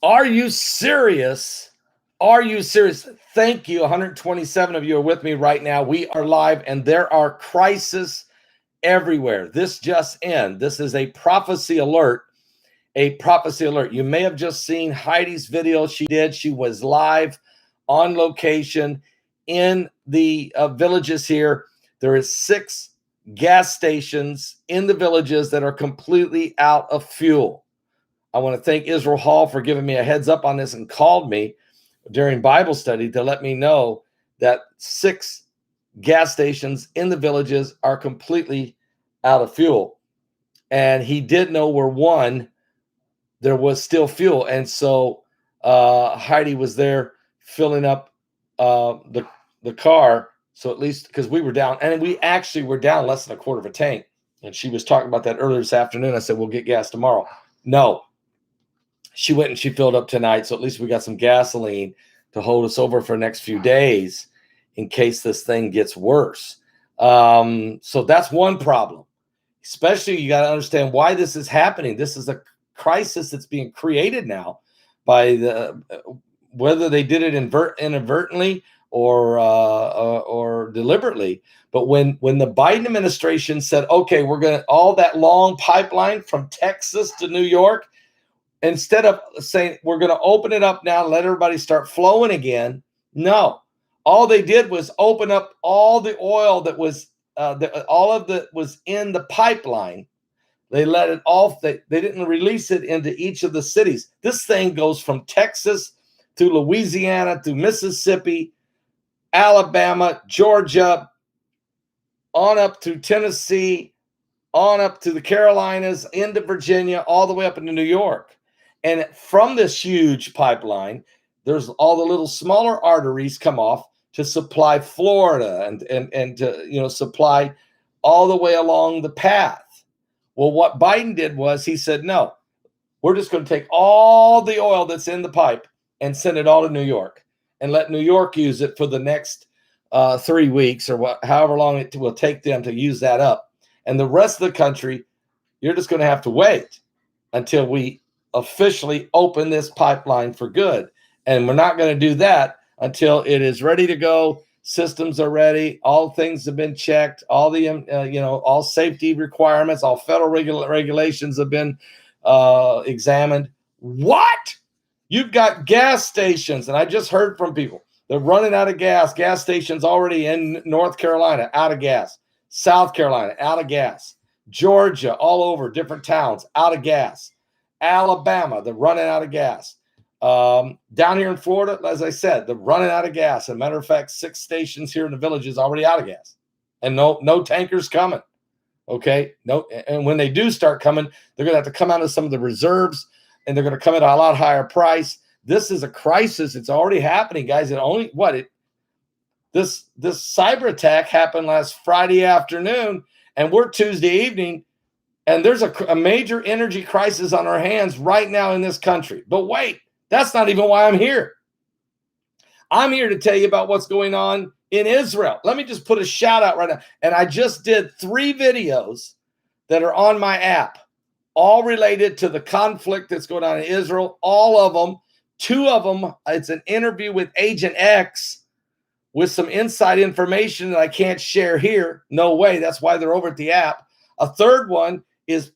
Are you serious? Are you serious? Thank you. 127 of you are with me right now. We are live, and there are crises everywhere. This just in. This is a prophecy alert. A prophecy alert. You may have just seen Heidi's video she did. She was live on location in the villages here. There is 6 gas stations in the villages that are completely out of fuel. I want to thank Israel Hall for giving me a heads up on this and called me during Bible study to let me know that 6 gas stations in the villages are completely out of fuel. And he did know where one there was still fuel. And so Heidi was there filling up the car. So at least because we were down, and we actually were down less than a quarter of a tank. And she was talking about that earlier this afternoon. I said, we'll get gas tomorrow. No, she went and she filled up tonight. So at least we got some gasoline to hold us over for the next few days in case this thing gets worse. So that's one problem. Especially, you got to understand why this is happening. This is a crisis that's being created now by the whether they did it inadvertently or deliberately. But when the Biden administration said, okay, we're going to all that long pipeline from Texas to New York, instead of saying we're going to open it up now, let everybody start flowing again. No, all they did was open up all the oil that was all of that was in the pipeline. They let it off. They didn't release it into each of the cities. This thing goes from Texas to Louisiana to Mississippi, Alabama, Georgia, on up to Tennessee, on up to the Carolinas, into Virginia, all the way up into New York. And from this huge pipeline, there's all the little smaller arteries come off to supply Florida and to supply all the way along the path. Well, what Biden did was he said, no, we're just going to take all the oil that's in the pipe and send it all to New York and let New York use it for the next 3 weeks or however long it will take them to use that up. And the rest of the country, you're just going to have to wait until we officially open this pipeline for good. And we're not going to do that until it is ready to go. Systems are ready. All things have been checked. All the, all safety requirements, all federal regulations have been examined. What? You've got gas stations, and I just heard from people. They're running out of gas. Gas stations already in North Carolina, out of gas. South Carolina, out of gas. Georgia, all over, different towns, out of gas. Alabama, they're running out of gas. Down here in Florida, as I said, they're running out of gas. As a matter of fact, 6 stations here in the villages already out of gas, and no tankers coming. Okay, no, and when they do start coming, they're going to have to come out of some of the reserves, and they're going to come at a lot higher price. This is a crisis. It's already happening, guys. This cyber attack happened last Friday afternoon, and we're Tuesday evening. And there's a major energy crisis on our hands right now in this country. But wait, that's not even why I'm here. I'm here to tell you about what's going on in Israel. Let me just put a shout out right now. And I just did 3 videos that are on my app, all related to the conflict that's going on in Israel. All of them, 2 of them, it's an interview with Agent X with some inside information that I can't share here. No way. That's why they're over at the app. A third one is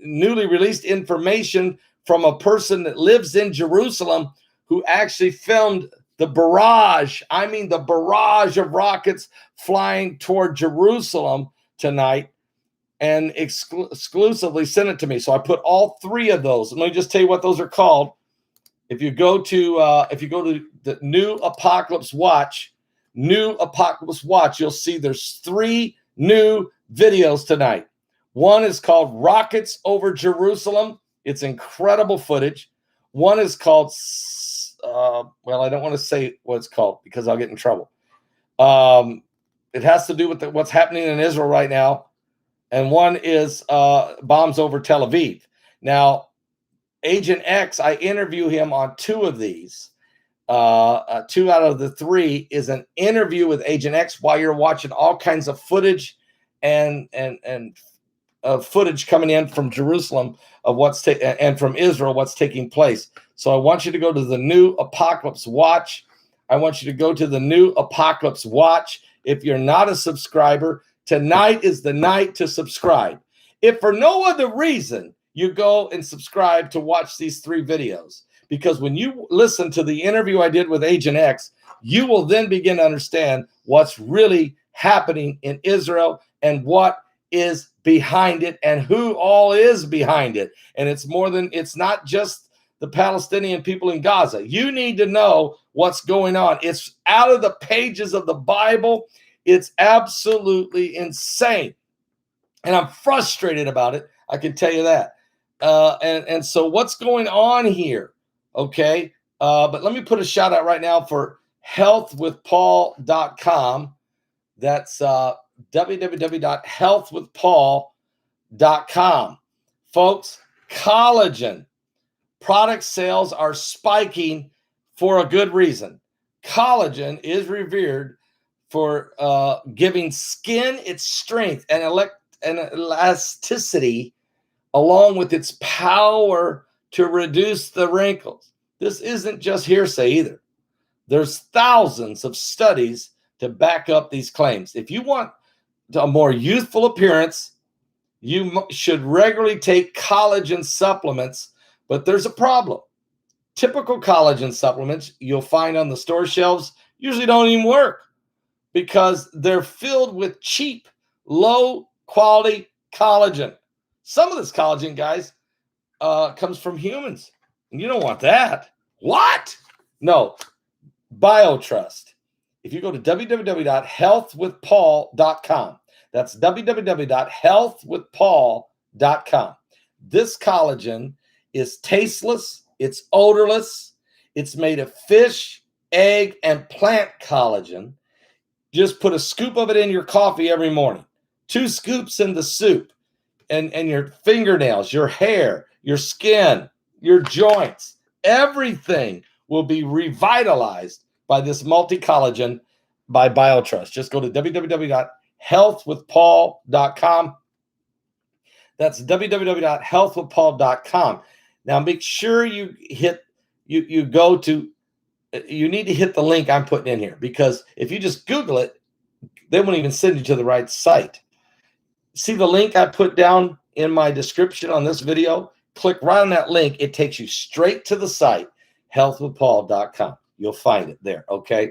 newly released information from a person that lives in Jerusalem who actually filmed the barrage. I mean, the barrage of rockets flying toward Jerusalem tonight, and exclusively sent it to me. So I put all 3 of those. And let me just tell you what those are called. If you go to the New Apocalypse Watch, you'll see there's 3 new videos tonight. One is called Rockets Over Jerusalem. It's incredible footage. One is called, I don't want to say what it's called because I'll get in trouble. It has to do with what's happening in Israel right now. And one is bombs over Tel Aviv. Now, Agent X, I interview him on 2 of these. 2 out of the 3 is an interview with Agent X while you're watching all kinds of footage and footage coming in from Jerusalem of and from Israel, what's taking place. So I want you to go to the New Apocalypse Watch. I want you to go to the New Apocalypse Watch. If you're not a subscriber, tonight is the night to subscribe. If for no other reason, you go and subscribe to watch these 3 videos. Because when you listen to the interview I did with Agent X, you will then begin to understand what's really happening in Israel and what is behind it and who all is behind it. And it's not just the Palestinian people in Gaza. You need to know what's going on. It's out of the pages of the Bible. It's absolutely insane. And I'm frustrated about it. I can tell you that. And so what's going on here? Okay. But let me put a shout out right now for healthwithpaul.com. That's www.healthwithpaul.com. Folks, collagen product sales are spiking for a good reason. Collagen is revered for giving skin its strength and elasticity, along with its power to reduce the wrinkles. This isn't just hearsay either. There's thousands of studies to back up these claims. If you want a more youthful appearance, you should regularly take collagen supplements, but there's a problem. Typical collagen supplements you'll find on the store shelves usually don't even work because they're filled with cheap, low-quality collagen. Some of this collagen, guys, comes from humans, and you don't want that. What? No. BioTrust. If you go to www.healthwithpaul.com, that's www.healthwithpaul.com. This collagen is tasteless, it's odorless, it's made of fish, egg, and plant collagen. Just put a scoop of it in your coffee every morning, 2 scoops in the soup, and your fingernails, your hair, your skin, your joints, everything will be revitalized by this multi-collagen by BioTrust. Just go to www.healthwithpaul.com. That's www.healthwithpaul.com. Now make sure you need to hit the link I'm putting in here, because if you just Google it, they won't even send you to the right site. See the link I put down in my description on this video? Click right on that link. It takes you straight to the site, healthwithpaul.com. You'll find it there, okay?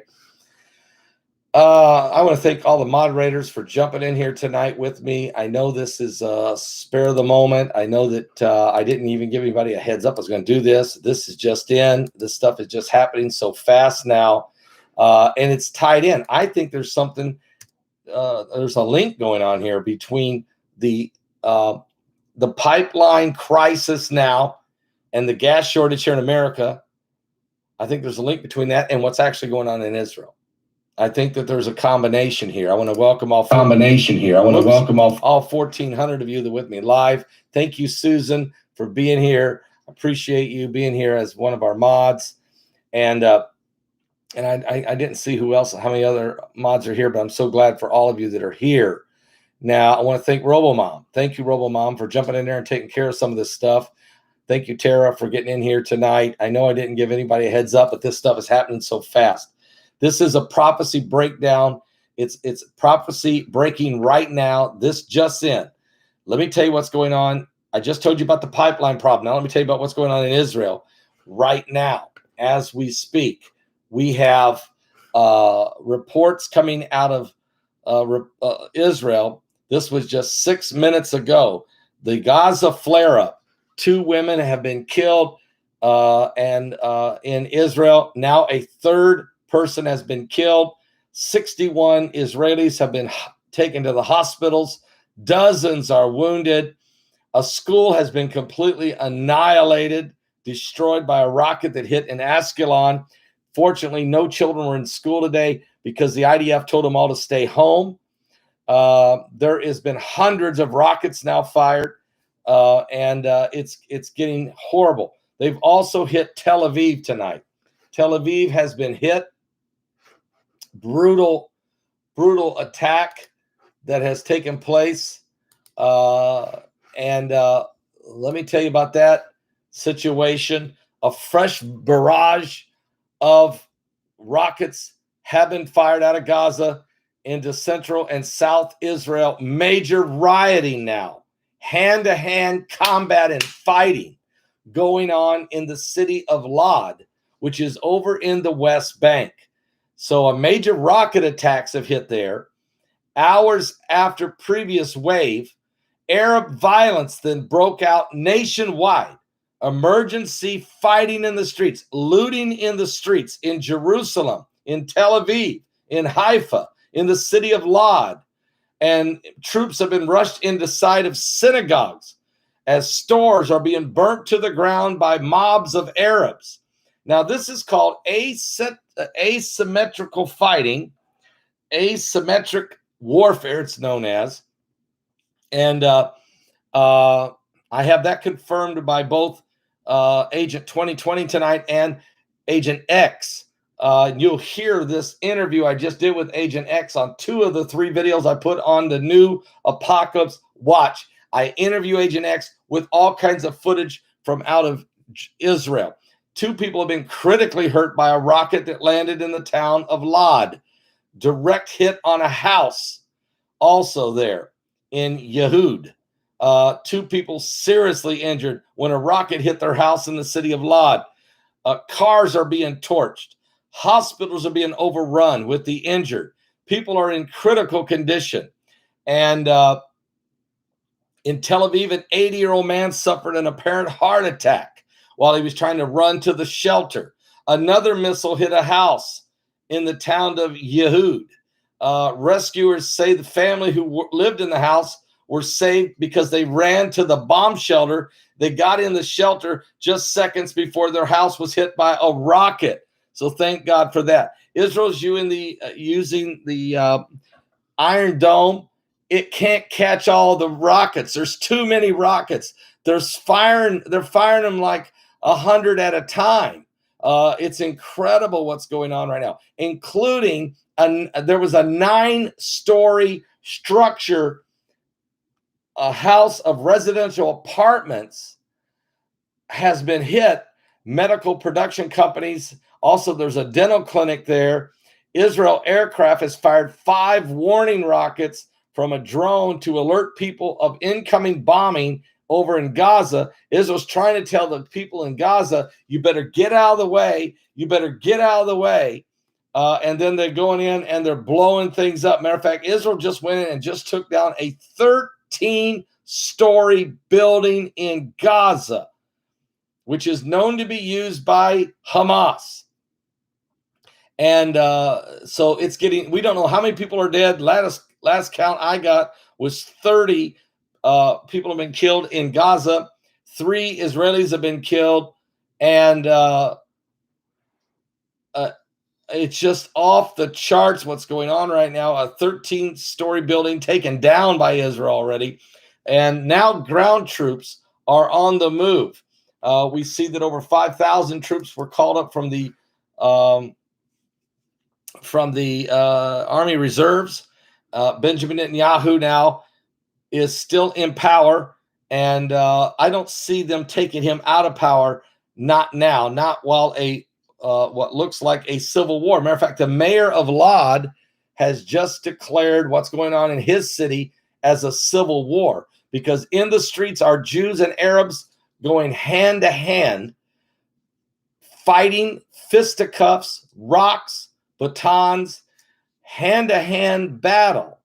I want to thank all the moderators for jumping in here tonight with me. I know this is a spare of the moment. I know that I didn't even give anybody a heads up I was going to do this. This is just in. This stuff is just happening so fast now, and it's tied in. I think there's something, there's a link going on here between the pipeline crisis now and the gas shortage here in America. I think there's a link between that and what's actually going on in Israel. I think that there's a combination here. I want to welcome all 1,400 of you that are with me live. Thank you, Susan, for being here. Appreciate you being here as one of our mods. And I didn't see who else, how many other mods are here, but I'm so glad for all of you that are here. Now, I want to thank RoboMom. Thank you, RoboMom, for jumping in there and taking care of some of this stuff. Thank you, Tara, for getting in here tonight. I know I didn't give anybody a heads up, but this stuff is happening so fast. This is a prophecy breakdown. It's prophecy breaking right now. This just in. Let me tell you what's going on. I just told you about the pipeline problem. Now let me tell you about what's going on in Israel right now as we speak. We have reports coming out of Israel. This was just 6 minutes ago. The Gaza flare-up. 2 women have been killed and in Israel. Now a third person has been killed. 61 Israelis have been taken to the hospitals. Dozens are wounded. A school has been completely annihilated, destroyed by a rocket that hit in Ascalon. Fortunately, no children were in school today because the IDF told them all to stay home. There has been hundreds of rockets now fired, and it's getting horrible. They've also hit Tel Aviv tonight. Tel Aviv has been hit. Brutal attack that has taken place. And let me tell you about that situation. A fresh barrage of rockets have been fired out of Gaza into central and south Israel. Major rioting now, hand-to-hand combat and fighting going on in the city of Lod, which is over in the West Bank. So a major rocket attacks have hit there. Hours after previous wave, Arab violence then broke out nationwide. Emergency fighting in the streets, looting in the streets in Jerusalem, in Tel Aviv, in Haifa, in the city of Lod. And troops have been rushed into sight of synagogues as stores are being burnt to the ground by mobs of Arabs. Now, this is called asymmetrical fighting, asymmetric warfare, it's known as. And I have that confirmed by both Agent 2020 tonight and Agent X. You'll hear this interview I just did with Agent X on 2 of the 3 videos I put on the new Apocalypse Watch. I interview Agent X with all kinds of footage from out of Israel. 2 people have been critically hurt by a rocket that landed in the town of Lod. Direct hit on a house also there in Yehud. 2 people seriously injured when a rocket hit their house in the city of Lod. Cars are being torched. Hospitals are being overrun with the injured. People are in critical condition. And in Tel Aviv, an 80-year-old man suffered an apparent heart attack while he was trying to run to the shelter. Another missile hit a house in the town of Yehud. Rescuers say the family who lived in the house were saved because they ran to the bomb shelter. They got in the shelter just seconds before their house was hit by a rocket. So thank God for that. Israel's using the Iron Dome. It can't catch all the rockets. There's too many rockets. They're firing them like 100 at a time. It's incredible what's going on right now, including there was a 9-story structure, a house of residential apartments has been hit. Medical production companies. Also, there's a dental clinic there. Israel aircraft has fired 5 warning rockets from a drone to alert people of incoming bombing over in Gaza. Israel's trying to tell the people in Gaza, you better get out of the way. You better get out of the way. And then they're going in and they're blowing things up. Matter of fact, Israel just went in and just took down a 13-story building in Gaza, which is known to be used by Hamas. And so it's getting, we don't know how many people are dead. Last count I got was 30 people have been killed in Gaza. 3 Israelis have been killed. And it's just off the charts what's going on right now. A 13-story building taken down by Israel already. And now ground troops are on the move. We see that over 5,000 troops were called up from the Army Reserves. Benjamin Netanyahu now is still in power, and I don't see them taking him out of power. Not now, not while what looks like a civil war. Matter of fact, the mayor of Lod has just declared what's going on in his city as a civil war, because in the streets are Jews and Arabs going hand to hand, fighting, fisticuffs, rocks, batons, hand-to-hand battle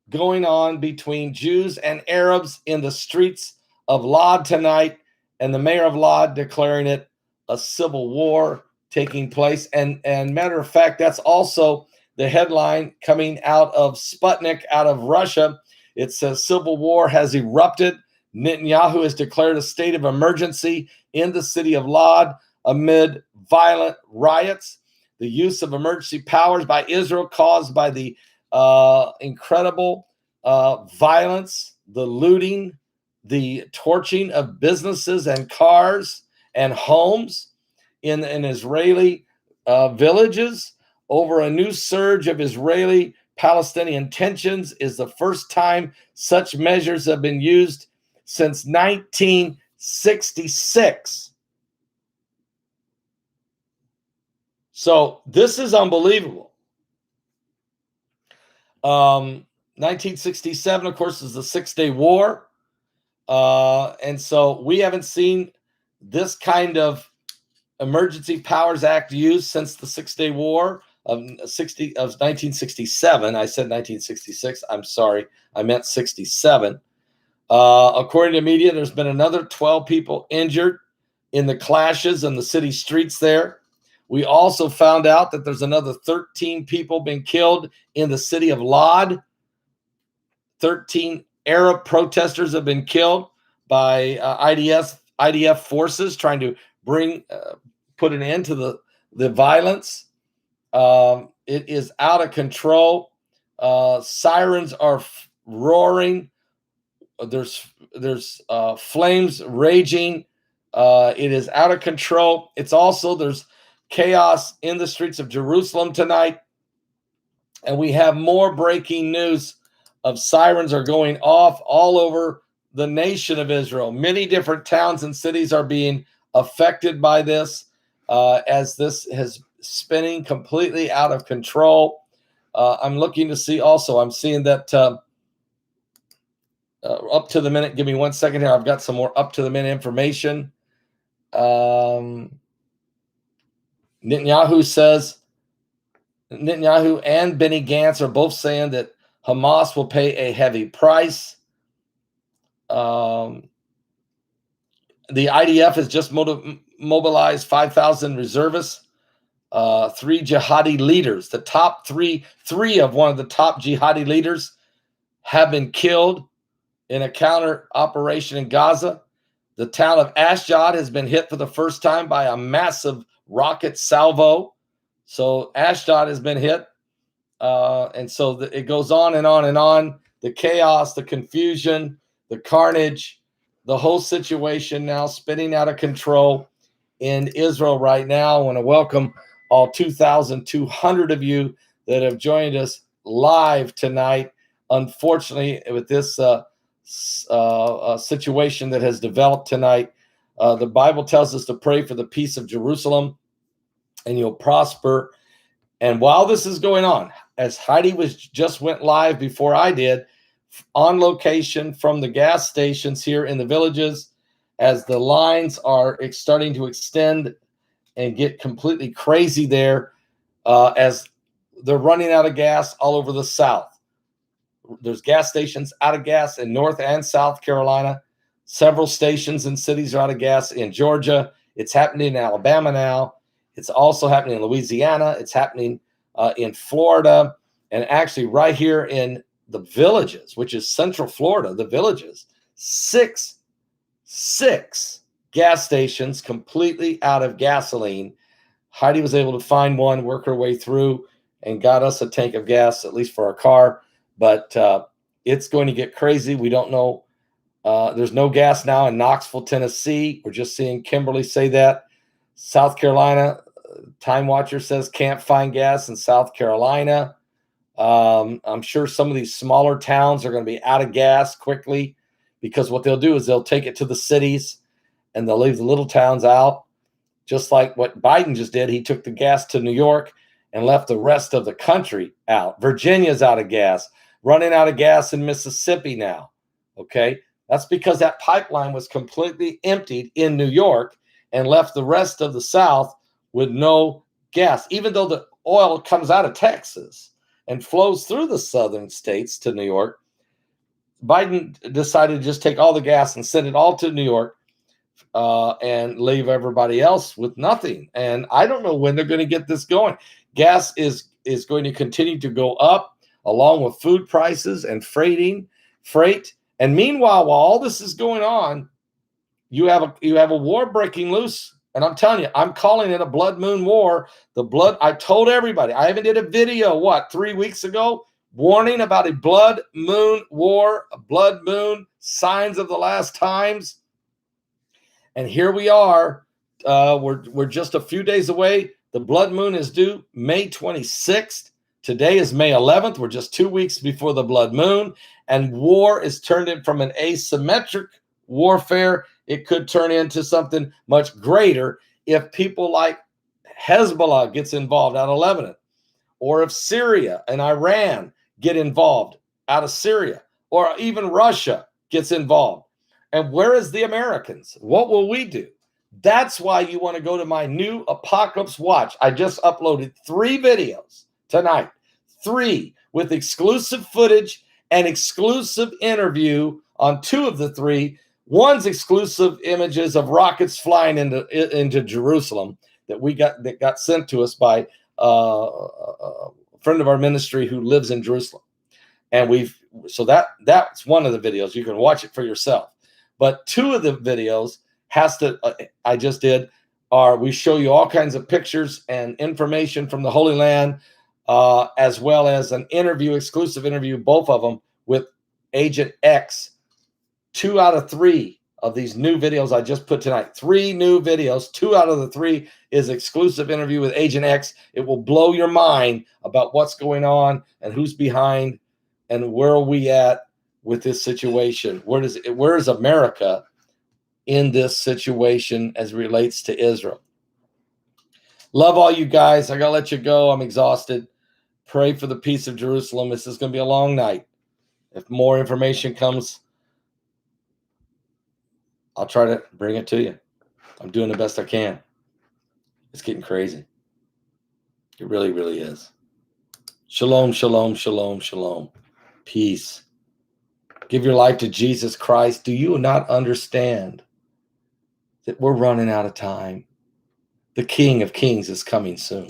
going on between Jews and Arabs in the streets of Lod tonight, and the mayor of Lod declaring it a civil war taking place. And matter of fact, that's also the headline coming out of Sputnik, out of Russia. It says civil war has erupted. Netanyahu has declared a state of emergency in the city of Lod amid violent riots. The use of emergency powers by Israel caused by the incredible violence, the looting, the torching of businesses and cars and homes in Israeli villages, over a new surge of Israeli Palestinian tensions is the first time such measures have been used since 1966. So this is unbelievable. 1967, of course, is the Six-Day War. And so we haven't seen this kind of Emergency Powers Act used since the Six-Day War of 1967. I said 1966. I'm sorry. I meant 67. According to media, there's been another 12 people injured in the clashes in the city streets there. We also found out that there's another 13 people being killed in the city of Lod. 13 Arab protesters have been killed by IDF forces trying to put an end to the violence. It is out of control. Sirens are roaring. There's flames raging. It is out of control. There's chaos in the streets of Jerusalem tonight. And we have more breaking news of sirens are going off all over the nation of Israel. Many different towns and cities are being affected by this as this is spinning completely out of control. I'm looking to see also, I'm seeing that up to the minute. Give me 1 second here. I've got some more up to the minute information. Netanyahu and Benny Gantz are both saying that Hamas will pay a heavy price. The IDF has just mobilized 5,000 reservists, 3 jihadi leaders. The top three of one of the top jihadi leaders have been killed in a counter operation in Gaza. The town of Ashdod has been hit for the first time by a massive rocket salvo. So Ashdod has been hit. And so it goes on and on and on. The chaos, the confusion, the carnage, the whole situation now spinning out of control in Israel right now. I want to welcome all 2,200 of you that have joined us live tonight. Unfortunately, with this situation that has developed tonight, the Bible tells us to pray for the peace of Jerusalem and you'll prosper. And while this is going on, as Heidi just went live before I did, on location from the gas stations here in the villages, as the lines are starting to extend and get completely crazy there, as they're running out of gas all over the South. There's gas stations out of gas in North and South Carolina. Several stations and cities are out of gas in Georgia. It's happening in Alabama now. It's also happening in Louisiana. It's happening in Florida, and actually right here in the villages, which is Central Florida, the villages, six gas stations completely out of gasoline. Heidi was able to find one, work her way through, and got us a tank of gas, at least for our car. But it's going to get crazy. We don't know. There's no gas now in Knoxville, Tennessee. We're just seeing Kimberly say that. South Carolina, Time Watcher says can't find gas in South Carolina. I'm sure some of these smaller towns are going to be out of gas quickly, because what they'll do is they'll take it to the cities and they'll leave the little towns out, just like what Biden just did. He took the gas to New York and left the rest of the country out. Virginia's out of gas, running out of gas in Mississippi now. Okay, that's because that pipeline was completely emptied in New York and left the rest of the South with no gas, even though the oil comes out of Texas and flows through the southern states to New York. Biden decided to just take all the gas and send it all to New York and leave everybody else with nothing. And I don't know when they're going to get this going. Gas is going to continue to go up along with food prices and freight. And meanwhile, while all this is going on, you have a war breaking loose. And I'm telling you, I'm calling it a blood moon war. I told everybody, I even did a video, 3 weeks ago, warning about a blood moon war, a blood moon, signs of the last times. And here we are. We're just a few days away. The blood moon is due May 26th. Today is May 11th. We're just 2 weeks before the blood moon, and war is turned in from an asymmetric warfare. It could turn into something much greater if people like Hezbollah gets involved out of Lebanon, or if Syria and Iran get involved out of Syria, or even Russia gets involved. And where is the Americans? What will we do? That's why you want to go to my new Apocalypse Watch. I just uploaded 3 videos tonight, 3 with exclusive footage and exclusive interview on 2 of the 3. One's exclusive images of rockets flying into Jerusalem that got sent to us by a friend of our ministry who lives in Jerusalem. And that's one of the videos. You can watch it for yourself. But 2 of the videos I just did we show you all kinds of pictures and information from the Holy Land, as well as an exclusive interview, both of them with Agent X. 2 out of 3 of these new videos I just put tonight. 3 new videos. 2 out of the 3 is exclusive interview with Agent X. It will blow your mind about what's going on and who's behind and where are we at with this situation. Where is America in this situation as it relates to Israel? Love all you guys. I got to let you go. I'm exhausted. Pray for the peace of Jerusalem. This is going to be a long night. If more information comes, I'll try to bring it to you. I'm doing the best I can. It's getting crazy. It really, really is. Shalom, shalom, shalom, shalom. Peace. Give your life to Jesus Christ. Do you not understand that we're running out of time? The King of Kings is coming soon.